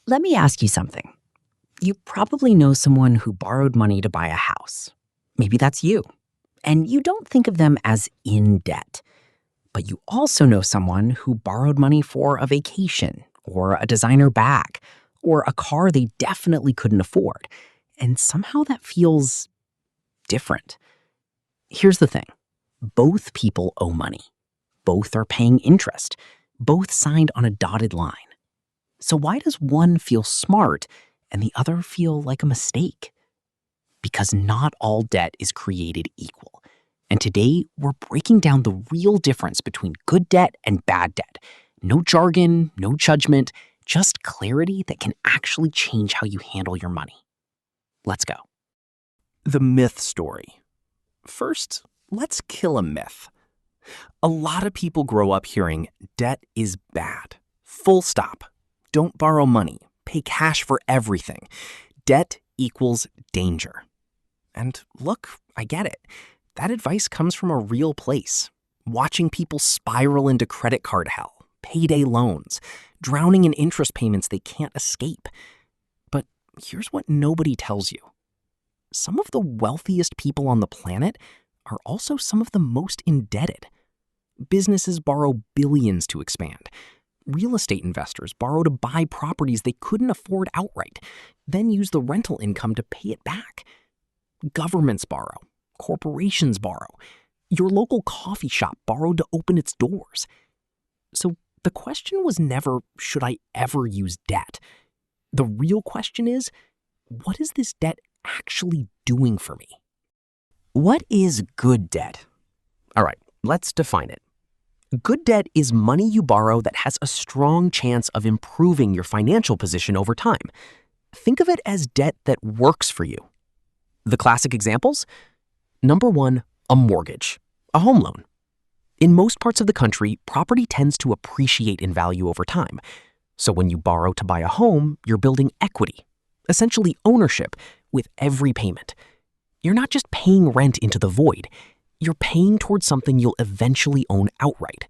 Let me ask you something. You probably know someone who borrowed money to buy a house. Maybe that's you. And you don't think of them as in debt. But you also know someone who borrowed money for a vacation, or a designer bag, or a car they definitely couldn't afford. And somehow that feels different. Here's the thing. Both people owe money. Both are paying interest. Both signed on a dotted line. So why does one feel smart and the other feel like a mistake? Because not all debt is created equal. And today, we're breaking down the real difference between good debt and bad debt. No jargon, no judgment, just clarity that can actually change how you handle your money. Let's go. The myth story. First, let's kill a myth. A lot of people grow up hearing debt is bad. Full stop. Don't borrow money. Pay cash for everything. Debt equals danger. And look, I get it. That advice comes from a real place. Watching people spiral into credit card hell, payday loans, drowning in interest payments they can't escape. But here's what nobody tells you. Some of the wealthiest people on the planet are also some of the most indebted. Businesses borrow billions to expand. Real estate investors borrow to buy properties they couldn't afford outright, then use the rental income to pay it back. Governments borrow. Corporations borrow. Your local coffee shop borrowed to open its doors. So the question was never, should I ever use debt? The real question is, what is this debt actually doing for me? What is good debt? All right, let's define it. Good debt is money you borrow that has a strong chance of improving your financial position over time. Think of it as debt that works for you. The classic examples? Number 1, a mortgage, a home loan. In most parts of the country, property tends to appreciate in value over time. So when you borrow to buy a home, you're building equity, essentially ownership, with every payment. You're not just paying rent into the void. You're paying towards something you'll eventually own outright.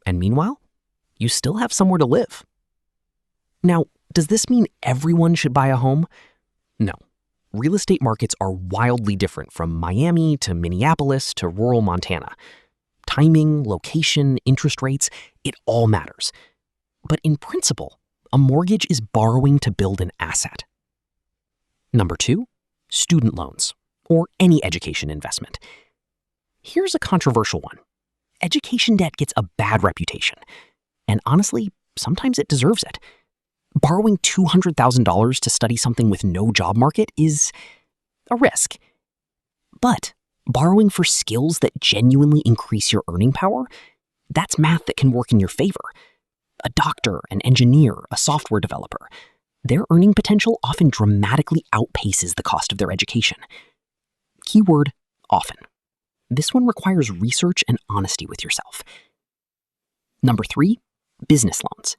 And meanwhile, you still have somewhere to live. Now, does this mean everyone should buy a home? No. Real estate markets are wildly different from Miami to Minneapolis to rural Montana. Timing, location, interest rates, it all matters. But in principle, a mortgage is borrowing to build an asset. Number 2, student loans, or any education investment. Here's a controversial one. Education debt gets a bad reputation. And honestly, sometimes it deserves it. Borrowing $200,000 to study something with no job market is a risk. But borrowing for skills that genuinely increase your earning power, that's math that can work in your favor. A doctor, an engineer, a software developer, their earning potential often dramatically outpaces the cost of their education. Keyword, often. This one requires research and honesty with yourself. Number 3, business loans.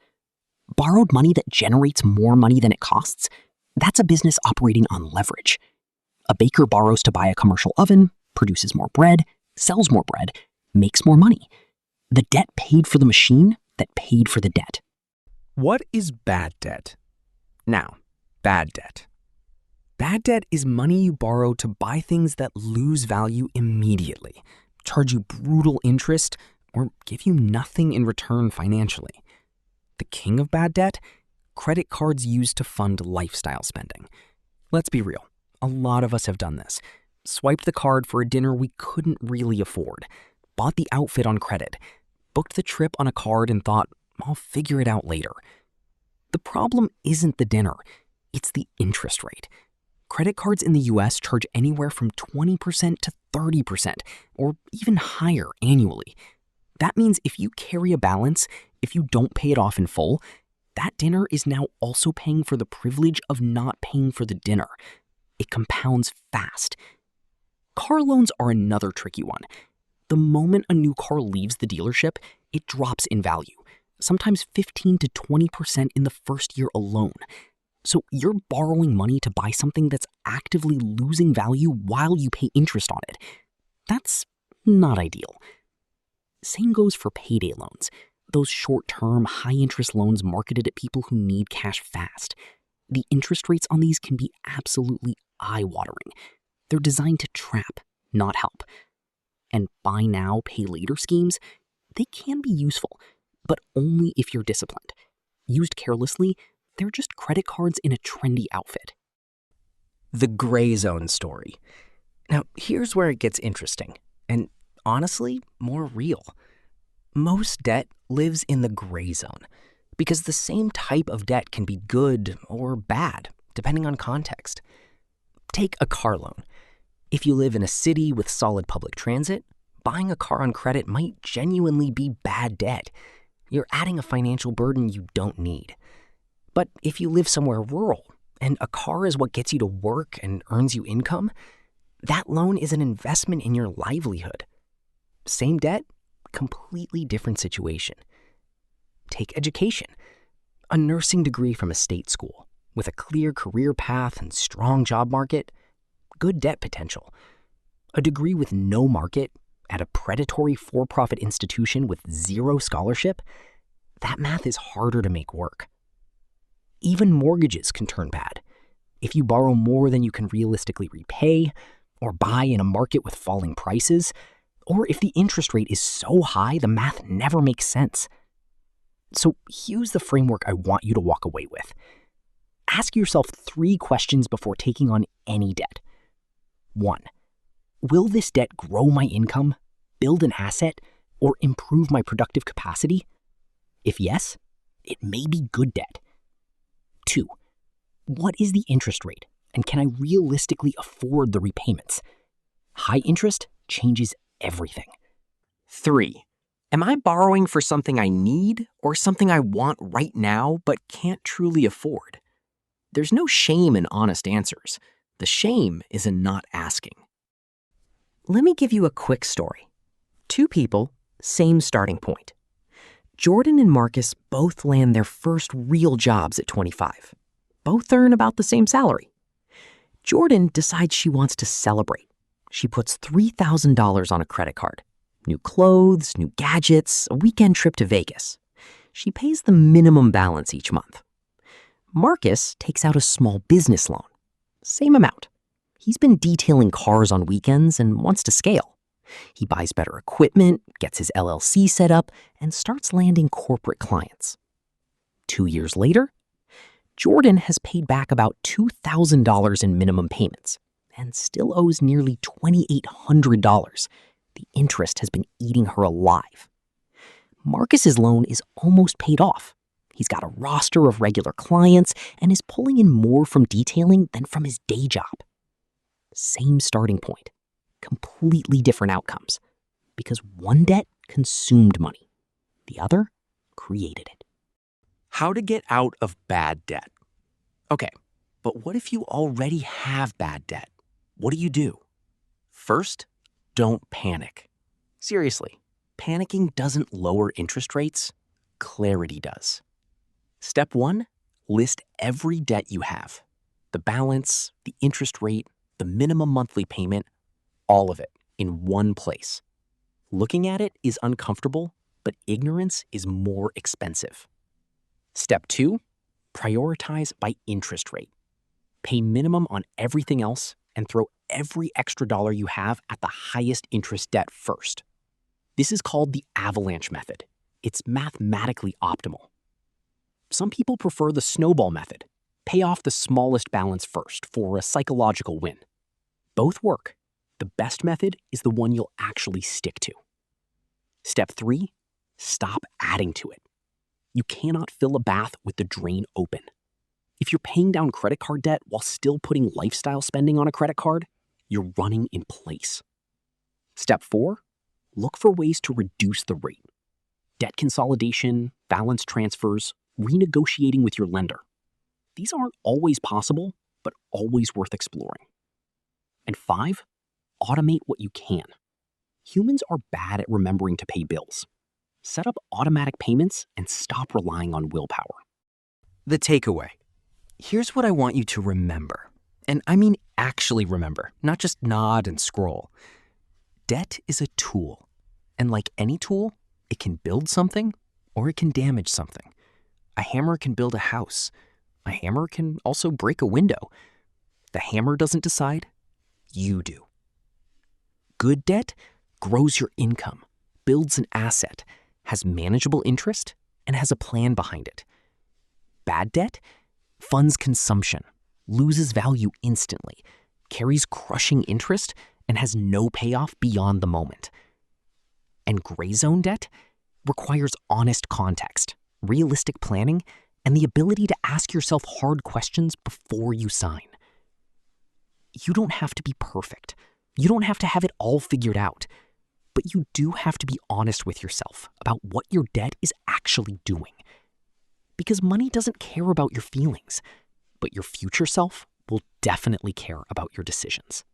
Borrowed money that generates more money than it costs, that's a business operating on leverage. A baker borrows to buy a commercial oven, produces more bread, sells more bread, makes more money. The debt paid for the machine that paid for the debt. What is bad debt? Now, bad debt. Bad debt is money you borrow to buy things that lose value immediately, charge you brutal interest, or give you nothing in return financially. The king of bad debt? Credit cards used to fund lifestyle spending. Let's be real, a lot of us have done this. Swiped the card for a dinner we couldn't really afford, bought the outfit on credit, booked the trip on a card and thought, I'll figure it out later. The problem isn't the dinner, it's the interest rate. Credit cards in the US charge anywhere from 20% to 30%, or even higher annually. That means if you carry a balance, if you don't pay it off in full, that dinner is now also paying for the privilege of not paying for the dinner. It compounds fast. Car loans are another tricky one. The moment a new car leaves the dealership, it drops in value, sometimes 15 to 20% in the first year alone. So you're borrowing money to buy something that's actively losing value while you pay interest on it. That's not ideal. Same goes for payday loans. those short-term, high-interest loans marketed at people who need cash fast. The interest rates on these can be absolutely eye-watering. They're designed to trap, not help. And buy now, pay later schemes, they can be useful, but only if you're disciplined. Used carelessly, they're just credit cards in a trendy outfit. The gray zone story. Now, here's where it gets interesting, and honestly, more real. Most debt lives in the gray zone because the same type of debt can be good or bad, depending on context. Take a car loan. If you live in a city with solid public transit, buying a car on credit might genuinely be bad debt. You're adding a financial burden you don't need. But if you live somewhere rural and a car is what gets you to work and earns you income, that loan is an investment in your livelihood. Same debt, completely different situation. Take education. A nursing degree from a state school with a clear career path and strong job market, good debt potential. A degree with no market at a predatory for-profit institution with zero scholarship, that math is harder to make work. Even mortgages can turn bad. If you borrow more than you can realistically repay, or buy in a market with falling prices, or if the interest rate is so high the math never makes sense. So here's the framework I want you to walk away with. Ask yourself 3 questions before taking on any debt. 1. Will this debt grow my income, build an asset, or improve my productive capacity? If yes, it may be good debt. 2. What is the interest rate, and can I realistically afford the repayments? High interest changes everything. 3. Am I borrowing for something I need or something I want right now but can't truly afford? There's no shame in honest answers. The shame is in not asking. Let me give you a quick story. 2 people, same starting point. Jordan and Marcus both land their first real jobs at 25. Both earn about the same salary. Jordan decides she wants to celebrate. She puts $3,000 on a credit card. New clothes, new gadgets, a weekend trip to Vegas. She pays the minimum balance each month. Marcus takes out a small business loan. Same amount. He's been detailing cars on weekends and wants to scale. He buys better equipment, gets his LLC set up, and starts landing corporate clients. 2 years later, Jordan has paid back about $2,000 in minimum payments and still owes nearly $2,800. The interest has been eating her alive. Marcus's loan is almost paid off. He's got a roster of regular clients and is pulling in more from detailing than from his day job. Same starting point, completely different outcomes, because one debt consumed money, the other created it. How to get out of bad debt. Okay, but what if you already have bad debt? What do you do? First, don't panic. Seriously, panicking doesn't lower interest rates. Clarity does. Step 1, list every debt you have. The balance, the interest rate, the minimum monthly payment, all of it in one place. Looking at it is uncomfortable, but ignorance is more expensive. Step 2, prioritize by interest rate. Pay minimum on everything else and throw every extra dollar you have at the highest interest debt first. This is called the avalanche method. It's mathematically optimal. Some people prefer the snowball method. Pay off the smallest balance first for a psychological win. Both work. The best method is the one you'll actually stick to. Step 3, stop adding to it. You cannot fill a bath with the drain open. If you're paying down credit card debt while still putting lifestyle spending on a credit card, you're running in place. Step 4, look for ways to reduce the rate. Debt consolidation, balance transfers, renegotiating with your lender. These aren't always possible, but always worth exploring. And 5, automate what you can. Humans are bad at remembering to pay bills. Set up automatic payments and stop relying on willpower. The takeaway. Here's what I want you to remember. And I mean actually remember, not just nod and scroll. Debt is a tool. And like any tool, it can build something or it can damage something. A hammer can build a house. A hammer can also break a window. The hammer doesn't decide, you do. Good debt grows your income, builds an asset, has manageable interest, and has a plan behind it. Bad debt funds consumption, loses value instantly, carries crushing interest, and has no payoff beyond the moment. And gray zone debt requires honest context, realistic planning, and the ability to ask yourself hard questions before you sign. You don't have to be perfect. You don't have to have it all figured out. But you do have to be honest with yourself about what your debt is actually doing. Because money doesn't care about your feelings, but your future self will definitely care about your decisions.